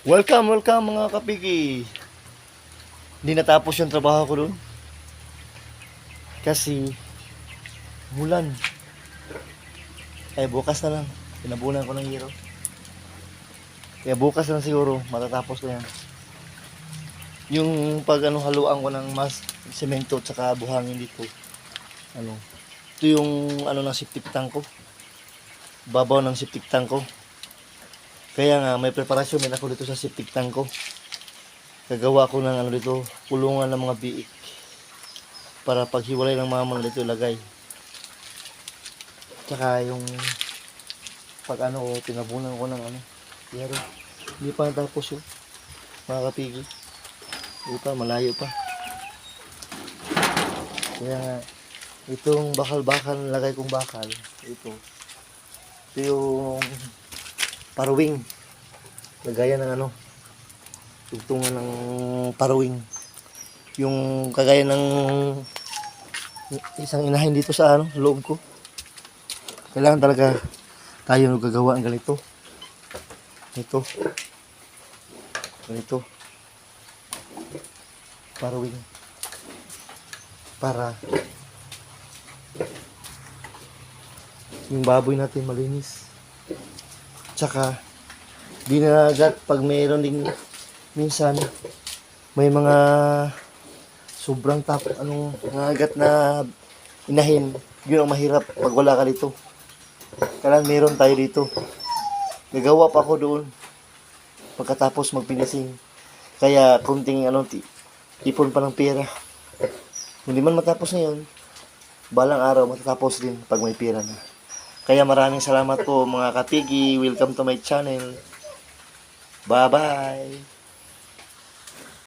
Welcome mga kapigi. Hindi natapos yung trabaho ko doon. Kasi bulan. Ay bukas na lang. Pinabunan ko ng hero. Kaya bukas na lang siguro matatapos ko yan. Yung pag haluan ko ng semento at saka buhangin dito. Ito yung ng septic tank ko. Babaw ng septic tank ko. Kaya nga may preparasyon din ako dito sa septic tank ko. Gagawa ko ng dito, kulungan ng mga biik para paghiwalay ng mga dito ilagay. Tsaka yung pag tinabunan ko ng yero. Hindi pa natapos yun, mga kapigi. Hindi pa, malayo pa. Kaya nga, itong bakal-bakal, lagay kong bakal, ito yung paruwing. Lagayan ng tugtungan ng paruwing. Yung kagaya ng isang inahin dito sa loob ko. Kailangan talaga tayo gagawa ng ganito. Ito. Ganito. Paruwing. Para yung baboy natin malinis. Tsaka di na agad pag mayroon ding minsan may mga sobrang mga agat na inahin, yun ang mahirap pag wala ka dito. Kailangan meron tayo dito. Gagawa pa ako doon pagkatapos magpinising. Kaya kunting ipon pa ng pera. Hindi man matapos ngayon, balang araw matatapos din pag may pera na. Kaya maraming salamat po mga kapigi. Welcome to my channel. Bye-bye.